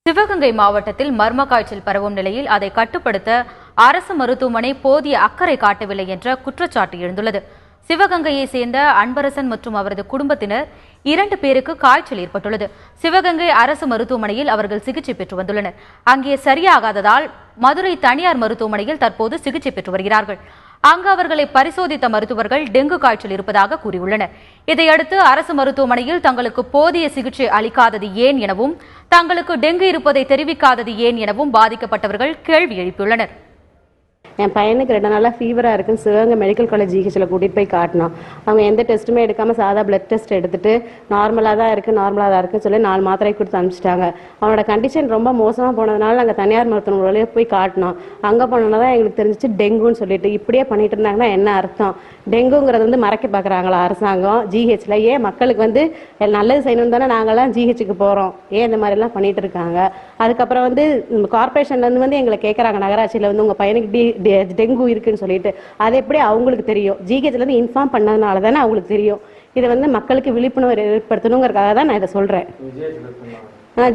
சிவகங்கை மாவட்டத்தில் மர்ம காய்ச்சல் பரவும் நிலையில் அதை கட்டுப்படுத்த அரசு மருத்துவமனை போதிய அக்கறை காட்டவில்லை என்ற குற்றச்சாட்டு எழுந்துள்ளது. சிவகங்கையை சேர்ந்த அன்பரசன் மற்றும் அவரது குடும்பத்தினர் 2 பேருக்கு காய்ச்சல் ஏற்பட்டுள்ளது. சிவகங்கை அரசு மருத்துவமனையில் அவர்கள் சிகிச்சை பெற்று வந்துள்ளனர். அங்கே சரியாகாததால் மதுரை தனியார் மருத்துவமனையில் தற்போது சிகிச்சை பெற்று வருகிறார்கள். அங்கு அவர்களை பரிசோதித்த மருத்துவர்கள் டெங்கு காய்ச்சல் இருப்பதாக கூறியுள்ளனர். இதையடுத்து அரசு மருத்துவமனையில் தங்களுக்கு போதிய சிகிச்சை அளிக்காதது ஏன் எனவும் தங்களுக்கு டெங்கு இருப்பதை தெரிவிக்காதது ஏன் எனவும் பாதிக்கப்பட்டவர்கள் கேள்வி எழுப்பியுள்ளனர். என் பையனுக்கு 2 நாளாக ஃபீவராக இருக்குன்னு சிவகங்கை மெடிக்கல் காலேஜ் ஜிஹெச்சில் கூட்டிகிட்டு போய் காட்டினோம். அவங்க எந்த டெஸ்ட்டுமே எடுக்காமல் சாதா பிளட் டெஸ்ட் எடுத்துட்டு நார்மலாக தான் இருக்குன்னு சொல்லி 4 மாத்திரை கொடுத்து அனுப்பிச்சிட்டாங்க. அவனோட கண்டிஷன் ரொம்ப மோசமாக போனதுனால நாங்கள் தனியார் மருத்துவமனையிலே போய் காட்டினோம். அங்கே போனோன்னா தான் எங்களுக்கு தெரிஞ்சிச்சு டெங்குன்னு சொல்லிட்டு. இப்படியே பண்ணிட்டு இருந்தாங்கன்னா என்ன அர்த்தம்? டெங்குங்கிறது மறைக்க பார்க்குறாங்களா அரசாங்கம்? ஜிஹெச்சில் ஏன் மக்களுக்கு நல்லது செய்யணும்னு தானே நாங்கள்லாம் ஜிஹெச்சுக்கு போகிறோம், ஏன் இந்த மாதிரிலாம் பண்ணிட்டு இருக்காங்க? அதுக்கப்புறம் கார்பரேஷன்லேருந்து எங்களை கேட்குறாங்க, நகராட்சியில் உங்கள் பையனுக்கு டெங்கு இருக்குன்னு சொல்லிட்டு. அது எப்படி அவங்களுக்கு தெரியும்? ஜிஹெச்லேருந்து இன்ஃபார்ம் பண்ணதுனால தானே அவங்களுக்கு தெரியும். இதை மக்களுக்கு விழிப்புணர்வு ஏற்படுத்தணுங்கிறதுக்காக தான் நான் இதை சொல்கிறேன்.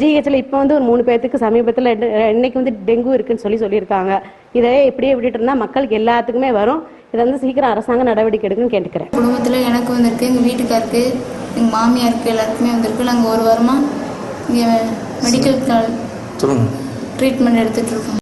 ஜிஹெச்சில் இப்போ ஒரு 3 பேர்த்துக்கு சமீபத்தில் இன்னைக்கு டெங்கு இருக்குன்னு சொல்லியிருக்காங்க. இதை இப்படியே விட்டுட்டு இருந்தால் மக்களுக்கு எல்லாத்துக்குமே வரும். இதை சீக்கிரம் அரசாங்க நடவடிக்கை எடுக்குன்னு கேட்டுக்கிறேன். குடும்பத்தில் எனக்கு வந்திருக்கு, எங்கள் வீட்டுக்காருக்கு, எங்கள் மாமியாருக்கு எல்லாருக்குமே வந்திருக்கு. நாங்கள் 1 வாரமாக இங்கே மெடிக்கல் ட்ரீட்மெண்ட் எடுத்துகிட்டு இருக்கோம்.